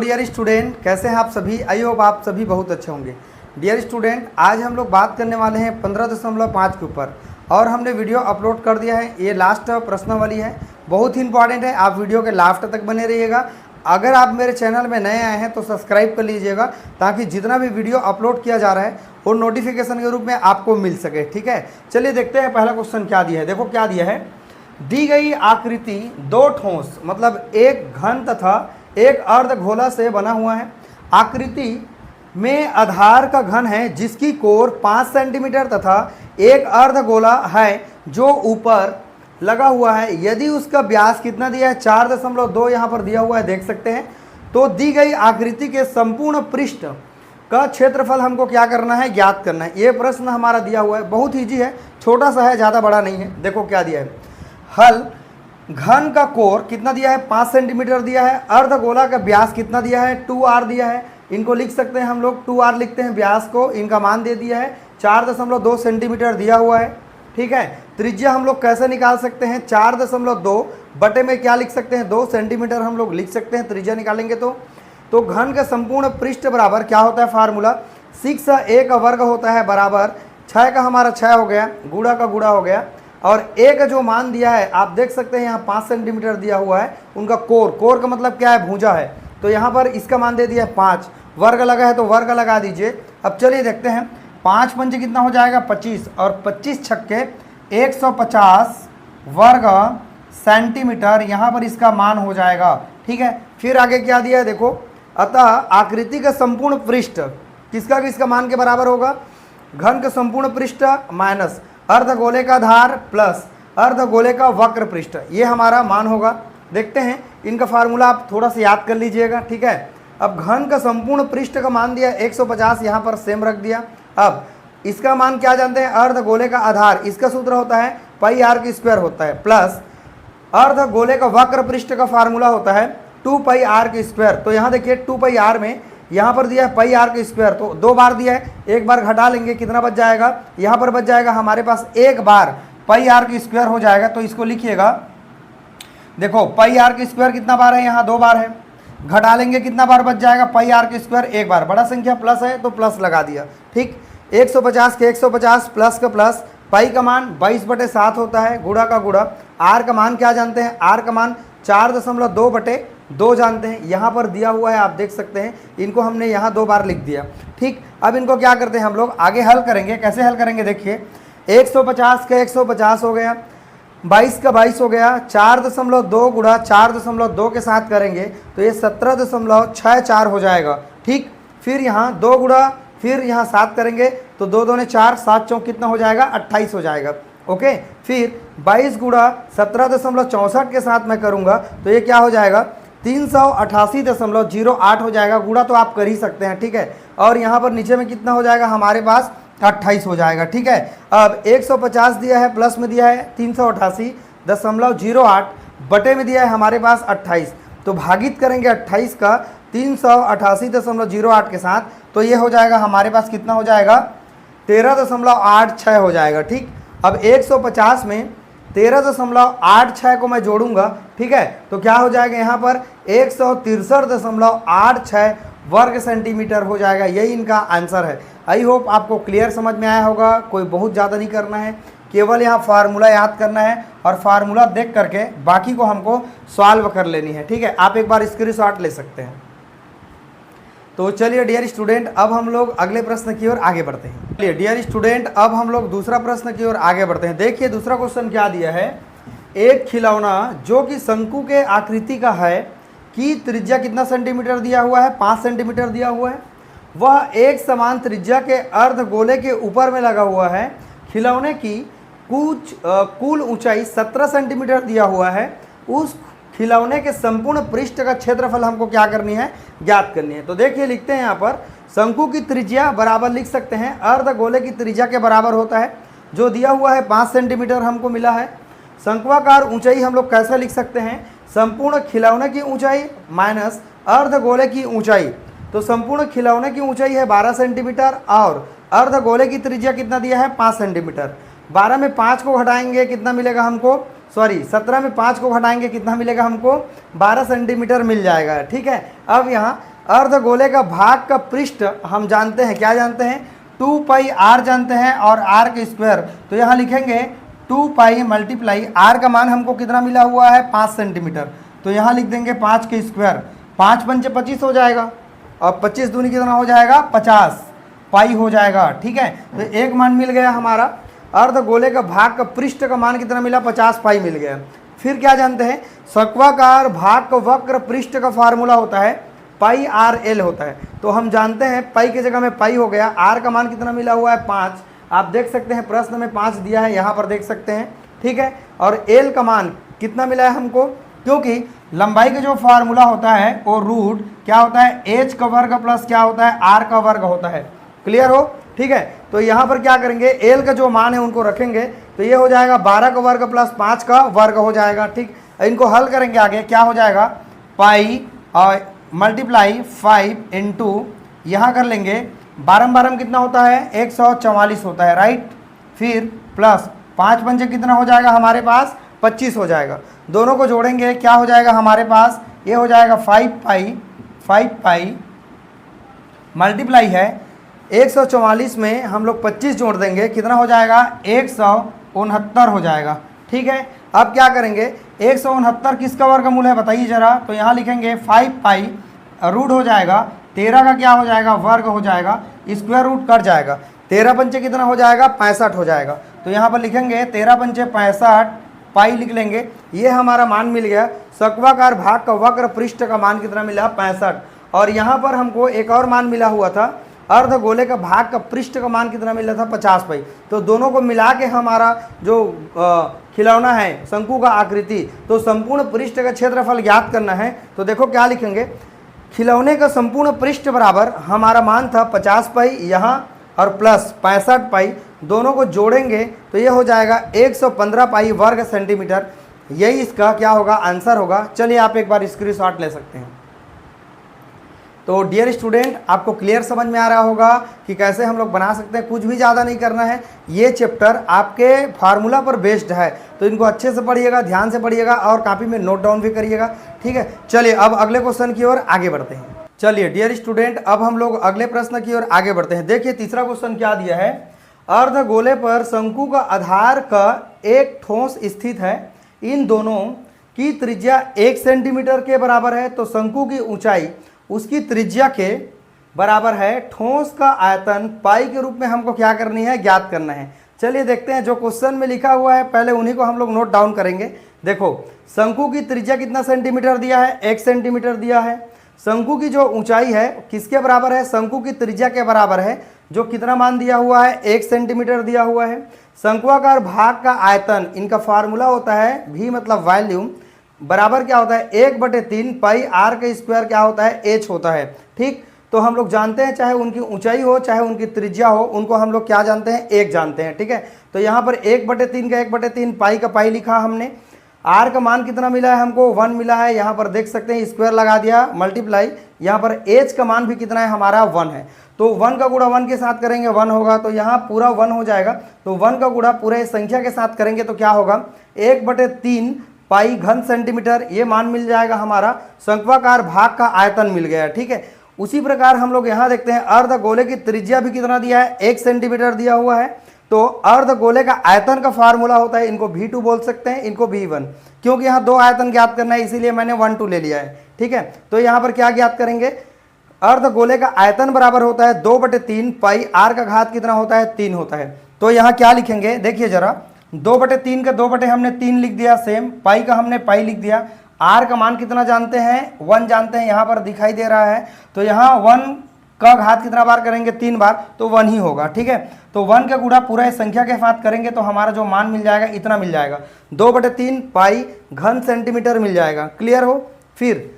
Dear student, कैसे हैं आप सभी। आई होप आप सभी बहुत अच्छे होंगे। डियर स्टूडेंट, आज हम लोग बात करने वाले हैं 15.5 के ऊपर और हमने वीडियो अपलोड कर दिया है। ये लास्ट प्रश्नावली है, बहुत ही इंपॉर्टेंट है। आप वीडियो के लास्ट तक बने रहिएगा। अगर आप मेरे चैनल में नए आए हैं तो सब्सक्राइब कर लीजिएगा, ताकि जितना भी वीडियो अपलोड किया जा रहा है वो नोटिफिकेशन के रूप में आपको मिल सके। ठीक है, चलिए देखते हैं पहला क्वेश्चन क्या दिया है। देखो क्या दिया है, दी गई आकृति दो ठोस मतलब एक घन तथा एक अर्धगोला से बना हुआ है। आकृति में आधार का घन है जिसकी कोर 5 सेंटीमीटर तथा एक अर्धगोला है जो ऊपर लगा हुआ है। यदि उसका व्यास कितना दिया है, 4.2 यहाँ पर दिया हुआ है, देख सकते हैं। तो दी गई आकृति के संपूर्ण पृष्ठ का क्षेत्रफल हमको क्या करना है, ज्ञात करना है। ये प्रश्न हमारा दिया हुआ है, बहुत ईजी है, छोटा सा है, ज़्यादा बड़ा नहीं है। देखो क्या दिया है, हल घन का कोर कितना दिया है, 5 सेंटीमीटर दिया है। अर्धगोला का व्यास कितना दिया है, 2r दिया है। इनको लिख सकते हैं हम लोग, 2r लिखते हैं व्यास को। इनका मान दे दिया है, 4.2 सेंटीमीटर दिया हुआ है। ठीक है, त्रिज्या हम लोग कैसे निकाल सकते हैं, 4.2 बटे में क्या लिख सकते हैं, 2 सेंटीमीटर हम लोग लिख सकते हैं त्रिज्या निकालेंगे तो घन का संपूर्ण पृष्ठ बराबर क्या होता है, फार्मूला 6a का वर्ग होता है बराबर 6 का हमारा 6 हो गया, गुणा का गुणा हो गया। और ए का जो मान दिया है आप देख सकते हैं, यहाँ 5 सेंटीमीटर दिया हुआ है। उनका कोर का मतलब क्या है, भुजा है। तो यहाँ पर इसका मान दे दिया है 5, वर्ग लगा है तो वर्ग लगा दीजिए। अब चलिए देखते हैं, 5 पंचे कितना हो जाएगा, 25 और 25 छक्के 150 वर्ग सेंटीमीटर, यहाँ पर इसका मान हो जाएगा। ठीक है, फिर आगे क्या दिया है देखो, अतः आकृति का संपूर्ण पृष्ठ किसका मान के बराबर होगा, घन का संपूर्ण पृष्ठ माइनस अर्धगोले का आधार प्लस अर्धगोले का वक्र पृष्ठ, ये हमारा मान होगा। देखते हैं इनका फार्मूला आप थोड़ा सा याद कर लीजिएगा। ठीक है, अब घन का संपूर्ण पृष्ठ का मान दिया 150, यहाँ पर सेम रख दिया। अब इसका मान क्या जानते हैं, अर्धगोले का आधार, इसका सूत्र होता है पाई आर की स्क्वायर होता है, प्लस अर्धगोले का वक्र पृष्ठ का फार्मूला होता है 2 पाई आर की स्क्वायर। तो यहाँ देखिए 2 पाई आर में यहाँ पर दिया है पाई आर की स्क्वायर, तो 2 बार दिया है, एक बार घटा लेंगे कितना बच जाएगा, यहाँ पर बच जाएगा हमारे पास एक बार पाई आर की स्क्वायर हो जाएगा। तो इसको लिखिएगा, देखो पाई आर की स्क्वायर कितना बार है, यहाँ 2 बार है, घटा लेंगे कितना बार बच जाएगा, पाई आर की स्क्वायर एक बार, बड़ा संख्या प्लस है तो प्लस लगा दिया। ठीक, 150 के 150 प्लस का प्लस, पाई का मान 22/7 होता है, गुणा का गुणा। आर का मान क्या जानते हैं, आर का मान 4.2/2 जानते हैं, यहाँ पर दिया हुआ है आप देख सकते हैं। इनको हमने यहाँ 2 बार लिख दिया। ठीक, अब इनको क्या करते हैं हम लोग, आगे हल करेंगे। कैसे हल करेंगे देखिए, 150 का 150 हो गया, 22 का 22 हो गया, 4.2 गुणा 4.2 के साथ करेंगे तो ये 17.64 हो जाएगा। ठीक, फिर यहाँ 2 गुणा, फिर यहाँ 7 करेंगे तो 2 दूने 4, 7 चौक कितना हो जाएगा, 28 हो जाएगा। ओके, फिर 22 गुणा 17.64 के साथ मैं करूँगा तो ये क्या हो जाएगा, 388.08 हो जाएगा। गुणा तो आप कर ही सकते हैं। ठीक है, और यहाँ पर नीचे में कितना हो जाएगा, हमारे पास 28 हो जाएगा। ठीक है, अब 150 दिया है, प्लस में दिया है 388.08, बटे में दिया है हमारे पास 28, तो भागित करेंगे 28 का 388.08 के साथ, तो ये हो जाएगा हमारे पास कितना हो जाएगा, 13.86 हो जाएगा। ठीक, अब 150 में 13.86 को मैं जोड़ूंगा। ठीक है, तो क्या हो जाएगा, यहाँ पर 163.86 वर्ग सेंटीमीटर हो जाएगा। यही इनका आंसर है। आई होप आपको क्लियर समझ में आया होगा। कोई बहुत ज़्यादा नहीं करना है, केवल यहाँ फार्मूला याद करना है और फार्मूला देख करके बाकी को हमको सॉल्व कर लेनी है। ठीक है, आप एक बार स्क्रीनशॉट ले सकते हैं। तो चलिए डियर स्टूडेंट, अब हम लोग अगले प्रश्न की ओर आगे बढ़ते हैं। चलिए डियर स्टूडेंट, अब हम लोग दूसरा प्रश्न की ओर आगे बढ़ते हैं। देखिए दूसरा क्वेश्चन क्या दिया है, एक खिलौना जो कि शंकु के आकृति का है की त्रिज्या कितना सेंटीमीटर दिया हुआ है, 5 सेंटीमीटर दिया हुआ है। वह एक समान त्रिज्या के अर्धगोले के ऊपर में लगा हुआ है। खिलौने की कुल ऊंचाई 17 सेंटीमीटर दिया हुआ है। उस खिलौने के संपूर्ण पृष्ठ का क्षेत्रफल हमको क्या करनी है, ज्ञात करनी है। तो देखिए लिखते हैं यहाँ पर, शंकु की त्रिज्या बराबर लिख सकते हैं अर्धगोले की त्रिज्या के बराबर होता है, जो दिया हुआ है 5 सेंटीमीटर हमको मिला है। शंक्वाकार ऊंचाई हम लोग कैसे लिख सकते हैं, संपूर्ण खिलौने की ऊंचाई माइनस अर्धगोले की ऊंचाई। तो संपूर्ण खिलौने की ऊंचाई है 12 सेंटीमीटर और अर्धगोले की त्रिज्या कितना दिया है, 5 सेंटीमीटर। 12 में 5 को घटाएंगे कितना मिलेगा हमको, 17 में 5 को घटाएंगे कितना मिलेगा हमको, 12 सेंटीमीटर मिल जाएगा। ठीक है, अब यहाँ अर्धगोले का भाग का पृष्ठ हम जानते हैं, क्या जानते हैं, 2 पाई आर जानते हैं और आर का स्क्वायर। तो यहाँ लिखेंगे 2 पाई मल्टीप्लाई आर का मान हमको कितना मिला हुआ है 5 सेंटीमीटर, तो यहाँ लिख देंगे 5 के स्क्वायर, 5 पंचे 25 हो जाएगा और 25 दूनी कितना हो जाएगा 50 पाई हो जाएगा। ठीक है, तो एक मान मिल गया हमारा। अर्धगोले का भाग का पृष्ठ का मान कितना मिला 50 पाई मिल गया। फिर क्या जानते हैं, शंक्वाकार भाग का वक्र पृष्ठ का फार्मूला होता है पाई आर एल होता है। तो हम जानते हैं पाई की जगह में पाई हो गया, आर का मान कितना मिला हुआ है 5, आप देख सकते हैं प्रश्न में 5 दिया है, यहाँ पर देख सकते हैं। ठीक है, और एल का मान कितना मिला है हमको, क्योंकि लंबाई का जो फार्मूला होता है वो रूट क्या होता है एच का वर्ग प्लस क्या होता है आर का वर्ग होता है। क्लियर हो। ठीक है, तो यहाँ पर क्या करेंगे, एल का जो मान है उनको रखेंगे, तो ये हो जाएगा 12 का वर्ग प्लस 5 का वर्ग हो जाएगा। ठीक, इनको हल करेंगे आगे, क्या हो जाएगा पाई और मल्टीप्लाई 5 इंटू यहाँ कर लेंगे 12 कितना होता है 144 होता है, राइट। फिर प्लस 5 पंजे कितना हो जाएगा हमारे पास 25 हो जाएगा, दोनों को जोड़ेंगे क्या हो जाएगा हमारे पास, ये हो जाएगा 5 पाई मल्टीप्लाई है 144 में हम लोग 25 जोड़ देंगे, कितना हो जाएगा 169 हो जाएगा। ठीक है, अब क्या करेंगे, 169 किसका वर्गमूल है बताइए जरा, तो यहाँ लिखेंगे 5 पाई रूट हो जाएगा 13 का क्या हो जाएगा वर्ग हो जाएगा, स्क्वायर रूट कट जाएगा, 13 पंचे कितना हो जाएगा 65 हो जाएगा। तो यहाँ पर लिखेंगे 13 पंचे 65 पाई लिख लेंगे, ये हमारा मान मिल गया। शंक्वाकार भाग का वक्र पृष्ठ का मान कितना मिला 65, और यहाँ पर हमको एक और मान मिला हुआ था, अर्धगोले का भाग का पृष्ठ का मान कितना मिला था 50 पाई। तो दोनों को मिला के हमारा जो खिलौना है शंकु का आकृति, तो संपूर्ण पृष्ठ का क्षेत्रफल ज्ञात करना है। तो देखो क्या लिखेंगे, खिलौने का संपूर्ण पृष्ठ बराबर हमारा मान था 50 पाई यहाँ और प्लस 65 पाई, दोनों को जोड़ेंगे तो ये हो जाएगा 115 पाई वर्ग सेंटीमीटर। यही इसका क्या होगा आंसर होगा। चलिए आप एक बार स्क्रीनशॉट ले सकते हैं। तो डियर स्टूडेंट, आपको क्लियर समझ में आ रहा होगा कि कैसे हम लोग बना सकते हैं, कुछ भी ज़्यादा नहीं करना है। ये चैप्टर आपके फार्मूला पर बेस्ड है, तो इनको अच्छे से पढ़िएगा, ध्यान से पढ़िएगा और कॉपी में नोट डाउन भी करिएगा। ठीक है, चलिए अब अगले क्वेश्चन की ओर आगे बढ़ते हैं। चलिए डियर स्टूडेंट, अब हम लोग अगले प्रश्न की ओर आगे बढ़ते हैं। देखिए तीसरा क्वेश्चन क्या दिया है, अर्धगोले पर शंकु का आधार का एक ठोस स्थित है, इन दोनों की त्रिज्या 1 सेंटीमीटर के बराबर है, तो शंकु की ऊंचाई उसकी त्रिज्या के बराबर है, ठोस का आयतन पाई के रूप में हमको क्या करनी है ज्ञात करना है। चलिए देखते हैं जो क्वेश्चन में लिखा हुआ है, पहले उन्हीं को हम लोग नोट डाउन करेंगे। देखो शंकु की त्रिज्या कितना सेंटीमीटर दिया है 1 सेंटीमीटर दिया है, शंकु की जो ऊंचाई है किसके बराबर है शंकु की त्रिज्या के बराबर है, जो कितना मान दिया हुआ है 1 सेंटीमीटर दिया हुआ है। शंक्वाकार भाग का आयतन, इनका फार्मूला होता है v मतलब वॉल्यूम बराबर क्या होता है 1/3 पाई आर का स्क्वायर क्या होता है h होता है। ठीक, तो हम लोग जानते हैं चाहे उनकी ऊंचाई हो चाहे उनकी त्रिज्या हो, उनको हम लोग क्या जानते हैं 1 जानते हैं। ठीक है, तो यहाँ पर 1/3 का 1/3 पाई का पाई लिखा हमने। आर का मान कितना मिला है हमको 1 मिला है, यहाँ पर देख सकते हैं स्क्वायर लगा दिया मल्टीप्लाई, यहाँ पर h का मान भी कितना है हमारा 1 है, तो 1 का गुणा 1 के साथ करेंगे 1 होगा, तो यहाँ पूरा 1 हो जाएगा। तो 1 का गुणा पूरे संख्या के साथ करेंगे तो क्या होगा 1/3 पाई घन सेंटीमीटर, ये मान मिल जाएगा हमारा, शंक्वाकार भाग का आयतन मिल गया। ठीक है, उसी प्रकार हम लोग यहाँ देखते हैं अर्धगोले की त्रिज्या भी कितना दिया है 1 सेंटीमीटर दिया हुआ है, तो अर्धगोले का आयतन का फार्मूला होता है, इनको V2 बोल सकते हैं, इनको V1, क्योंकि यहाँ 2 आयतन ज्ञात करना है इसीलिए मैंने 1 2 ले लिया है। ठीक है, तो यहाँ पर क्या ज्ञात करेंगे, अर्धगोले का आयतन बराबर होता है 2/3 पाई आर का घात कितना होता है 3 होता है। तो यहाँ क्या लिखेंगे देखिए जरा, 2/3 का 2 हमने 3 लिख दिया, सेम पाई का हमने पाई लिख दिया, आर का मान कितना जानते हैं 1 जानते हैं, यहाँ पर दिखाई दे रहा है, तो यहाँ 1 का घात कितना बार करेंगे 3 बार, तो 1 ही होगा। ठीक है, तो 1 का गुणा पूरा संख्या के साथ करेंगे तो हमारा जो मान मिल जाएगा इतना मिल जाएगा 2/3 पाई घन सेंटीमीटर मिल जाएगा। क्लियर हो। फिर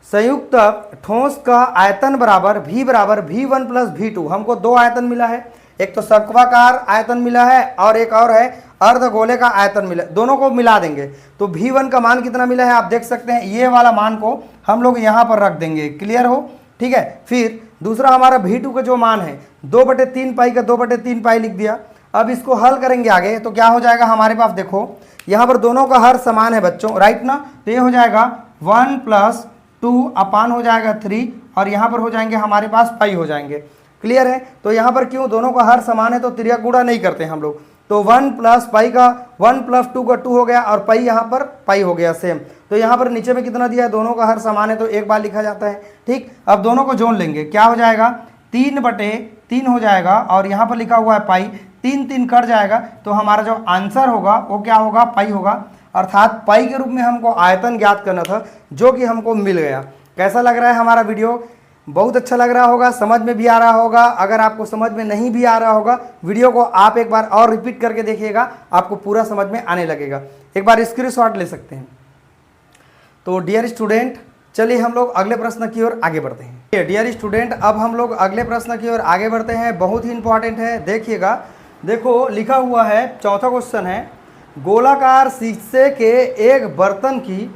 संयुक्त ठोस का आयतन बराबर V1 प्लस V2, हमको 2 आयतन मिला है, एक तो शंक्वाकार आयतन मिला है और एक और है अर्धगोले का आयतन मिला, दोनों को मिला देंगे तो V1 का मान कितना मिला है आप देख सकते हैं, ये वाला मान को हम लोग यहाँ पर रख देंगे। क्लियर हो। ठीक है, फिर दूसरा हमारा V2 का जो मान है 2/3 पाई का 2/3 पाई लिख दिया। अब इसको हल करेंगे आगे तो क्या हो जाएगा हमारे पास, देखो यहाँ पर दोनों का हर समान है बच्चों, राइट ना, तो ये हो जाएगा 1 + 2 अपान हो जाएगा 3 और यहाँ पर हो जाएंगे हमारे पास पाई हो जाएंगे। क्लियर है। तो यहाँ पर क्यों, दोनों का हर समान है तो त्रिज्या गुणा नहीं करते हम लोग। तो 1 प्लस पाई का 1 प्लस 2 का 2 हो गया और पाई यहाँ पर पाई हो गया सेम। तो यहाँ पर नीचे में कितना दिया है, दोनों का हर समान है तो एक बार लिखा जाता है। ठीक, अब दोनों को जोड़ लेंगे, क्या हो जाएगा 3/3 हो जाएगा और यहाँ पर लिखा हुआ है पाई, 3 कट जाएगा तो हमारा जो आंसर होगा वो क्या होगा, पाई होगा। अर्थात पाई के रूप में हमको आयतन ज्ञात करना था जो कि हमको मिल गया। कैसा लग रहा है हमारा वीडियो, बहुत अच्छा लग रहा होगा, समझ में भी आ रहा होगा। अगर आपको समझ में नहीं भी आ रहा होगा, वीडियो को आप एक बार और रिपीट करके देखिएगा, आपको पूरा समझ में आने लगेगा। एक बार स्क्रीनशॉट ले सकते हैं। तो डियर स्टूडेंट, चलिए हम लोग अगले प्रश्न की ओर आगे बढ़ते हैं। डियर स्टूडेंट, अब हम लोग अगले प्रश्न की ओर आगे बढ़ते हैं, बहुत ही इंपॉर्टेंट है। देखिएगा, देखो लिखा हुआ है, चौथा क्वेश्चन है, गोलाकार शीशे के एक बर्तन की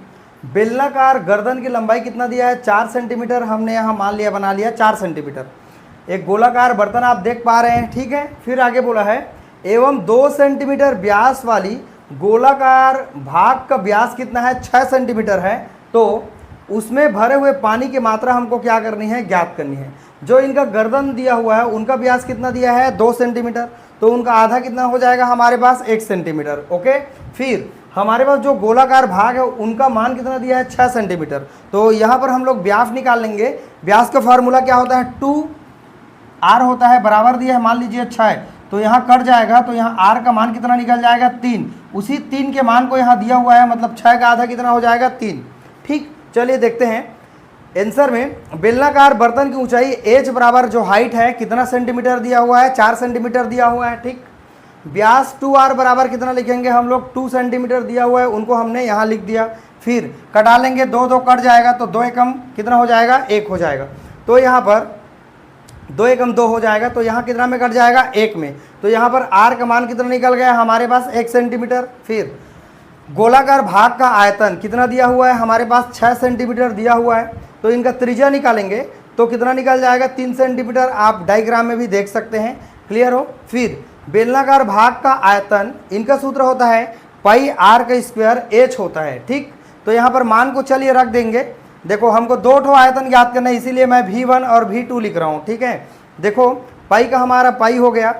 बेलनाकार गर्दन की लंबाई कितना दिया है, 4 सेंटीमीटर। हमने यहाँ मान लिया, बना लिया 4 सेंटीमीटर। एक गोलाकार बर्तन आप देख पा रहे हैं, ठीक है। फिर आगे बोला है, एवं 2 सेंटीमीटर व्यास वाली गोलाकार भाग का व्यास कितना है, 6 सेंटीमीटर है। तो उसमें भरे हुए पानी की मात्रा हमको क्या करनी है, ज्ञात करनी है। जो इनका गर्दन दिया हुआ है उनका व्यास कितना दिया है, 2 सेंटीमीटर। तो उनका आधा कितना हो जाएगा हमारे पास, 1 सेंटीमीटर। ओके, फिर हमारे पास जो गोलाकार भाग है उनका मान कितना दिया है, 6 सेंटीमीटर। तो यहाँ पर हम लोग व्यास निकाल लेंगे। व्यास का फार्मूला क्या होता है, 2r होता है, बराबर दिया है मान लीजिए 6, तो यहाँ कट जाएगा तो यहाँ r का मान कितना निकल जाएगा, 3। उसी 3 के मान को यहाँ दिया हुआ है, मतलब 6 का आधा कितना हो जाएगा, 3। ठीक, चलिए देखते हैं आंसर में। बेलनाकार बर्तन की ऊंचाई h बराबर जो हाइट है कितना सेंटीमीटर दिया हुआ है, 4 सेंटीमीटर दिया हुआ है। ठीक, व्यास 2r बराबर कितना लिखेंगे हम लोग, 2 सेंटीमीटर दिया हुआ है, उनको हमने यहाँ लिख दिया। फिर कटा लेंगे, 2 कट जाएगा तो 2 एकम कितना हो जाएगा, 1 हो जाएगा। तो यहाँ पर 2 एकम 2 हो जाएगा, तो यहाँ कितना में कट जाएगा, 1 में। तो यहाँ पर r का मान कितना निकल गया हमारे पास, 1 सेंटीमीटर। फिर गोलाकार भाग का आयतन कितना दिया हुआ है हमारे पास, 6 सेंटीमीटर दिया हुआ है। तो इनका त्रिज्या निकालेंगे तो कितना निकल जाएगा, 3 सेंटीमीटर। आप डायग्राम में भी देख सकते हैं, क्लियर हो। फिर बेलनाकार भाग का आयतन, इनका सूत्र होता है पाई r का स्क्वायर h होता है। ठीक, तो यहाँ पर मान को चलिए रख देंगे। देखो हमको 2 ठो आयतन ज्ञात करना है, इसीलिए मैं V1 और V2 लिख रहा हूँ। ठीक है, देखो पाई का हमारा पाई हो गया,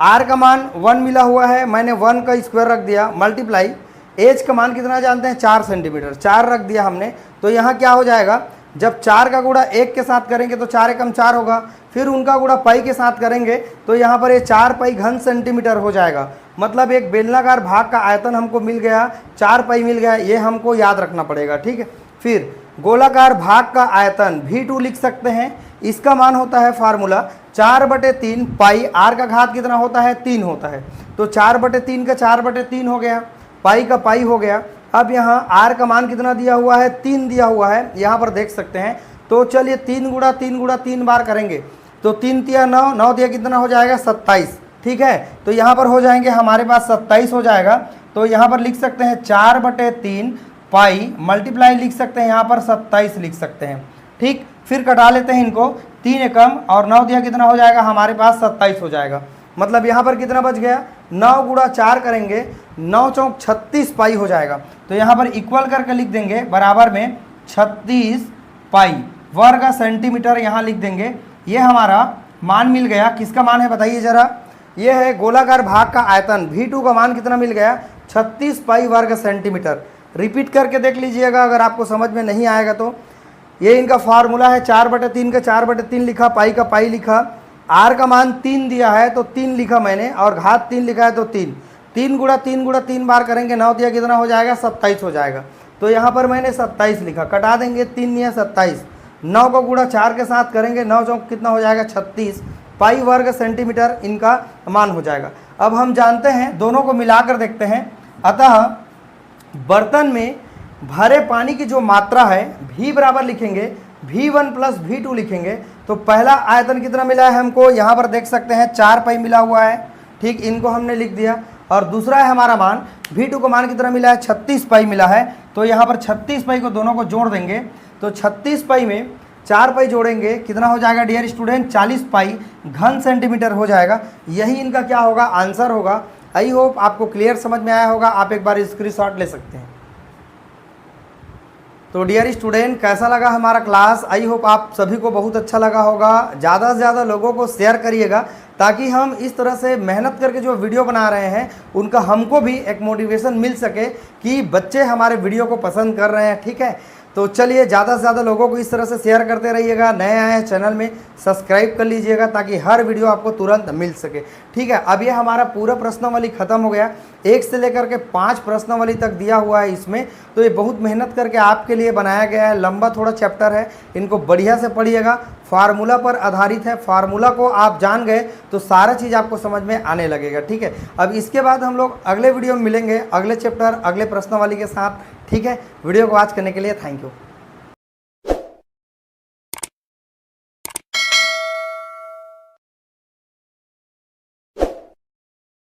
r का मान 1 मिला हुआ है, मैंने 1 का स्क्वायर रख दिया, मल्टीप्लाई h का मान कितना जानते हैं, 4 सेंटीमीटर, 4 रख दिया हमने। तो यहाँ क्या हो जाएगा, जब 4 का गुणा 1 के साथ करेंगे तो 4 एकम 4 होगा। फिर उनका गुणा पाई के साथ करेंगे तो यहाँ पर ये 4 पाई घन सेंटीमीटर हो जाएगा। मतलब एक बेलनाकार भाग का आयतन हमको मिल गया, 4 पाई मिल गया, ये हमको याद रखना पड़ेगा। ठीक है, फिर गोलाकार भाग का आयतन V2 लिख सकते हैं। इसका मान होता है फार्मूला 4/3 पाई, r का घात कितना होता है, 3 होता है। तो 4/3 का 4/3 हो गया, पाई का पाई हो गया। अब यहाँ r का मान कितना दिया हुआ है, 3 दिया हुआ है, यहाँ पर देख सकते हैं। तो चलिए 3 गुणा 3 गुणा 3 बार करेंगे तो 3 तिया 9, 9 दिया कितना हो जाएगा, 27। ठीक है, तो यहाँ पर हो जाएंगे हमारे पास 27 हो जाएगा। तो यहाँ पर लिख सकते हैं 4/3 पाई, मल्टीप्लाई लिख सकते हैं यहाँ पर 27 लिख सकते हैं। ठीक, फिर कटा लेते हैं इनको, 3 एकम और 9 दिया कितना हो जाएगा हमारे पास, 27 हो जाएगा। मतलब यहाँ पर कितना बच गया, 9 गुणा 4 करेंगे, 9 चौक 36 पाई हो जाएगा। तो यहाँ पर इक्वल करके लिख देंगे, बराबर में 36 पाई वर्ग सेंटीमीटर यहाँ लिख देंगे। ये हमारा मान मिल गया, किसका मान है बताइए ज़रा, ये है गोलाकार भाग का आयतन। V2 का मान कितना मिल गया, 36 पाई वर्ग सेंटीमीटर। रिपीट करके देख लीजिएगा अगर आपको समझ में नहीं आएगा तो। ये इनका फार्मूला है 4/3 का 4/3 लिखा, पाई का पाई लिखा, r का मान 3 दिया है तो 3 लिखा मैंने, और घात 3 लिखा है तो 3। 3 गुणा 3 गुणा 3 बार करेंगे, 9 दिया कितना हो जाएगा, 27 हो जाएगा। तो यहाँ पर मैंने 27 लिखा, कटा देंगे, 3 या 27, 9 का गुणा 4 के साथ करेंगे, 9 चौक कितना हो जाएगा, 36 पाई वर्ग सेंटीमीटर इनका मान हो जाएगा। अब हम जानते हैं, दोनों को मिलाकर देखते हैं। अतः बर्तन में भरे पानी की जो मात्रा है V बराबर लिखेंगे, V1 प्लस V2 लिखेंगे। तो पहला आयतन कितना मिला है हमको, यहाँ पर देख सकते हैं 4 पाई मिला हुआ है। ठीक, इनको हमने लिख दिया। और दूसरा है हमारा मान, V2 का मान कितना मिला है, 36 पाई मिला है। तो यहाँ पर 36 पाई को दोनों को जोड़ देंगे, तो 36 पाई में 4 पाई जोड़ेंगे, कितना हो जाएगा डियर स्टूडेंट, 40 पाई घन सेंटीमीटर हो जाएगा। यही इनका क्या होगा, आंसर होगा। आई होप आपको क्लियर समझ में आया होगा। आप एक बार स्क्रीनशॉट ले सकते हैं। तो डियर स्टूडेंट, कैसा लगा हमारा क्लास? आई होप आप सभी को बहुत अच्छा लगा होगा। ज़्यादा से ज़्यादा लोगों को शेयर करिएगा ताकि हम इस तरह से मेहनत करके जो वीडियो बना रहे हैं उनका हमको भी एक मोटिवेशन मिल सके कि बच्चे हमारे वीडियो को पसंद कर रहे हैं। ठीक है, तो चलिए ज़्यादा से ज़्यादा लोगों को इस तरह से शेयर करते रहिएगा। नए आए हैं चैनल में सब्सक्राइब कर लीजिएगा ताकि हर वीडियो आपको तुरंत मिल सके। ठीक है, अब ये हमारा पूरा प्रश्नावली ख़त्म हो गया। 1 से लेकर के 5 प्रश्नावली तक दिया हुआ है इसमें। तो ये बहुत मेहनत करके आपके लिए बनाया गया है। लंबा थोड़ा चैप्टर है, इनको बढ़िया से पढ़िएगा। फार्मूला पर आधारित है, फार्मूला को आप जान गए तो सारा चीज़ आपको समझ में आने लगेगा। ठीक है, अब इसके बाद हम लोग अगले वीडियो में मिलेंगे, अगले चैप्टर अगले प्रश्नावली के साथ। ठीक है, वीडियो को वॉच करने के लिए थैंक यू।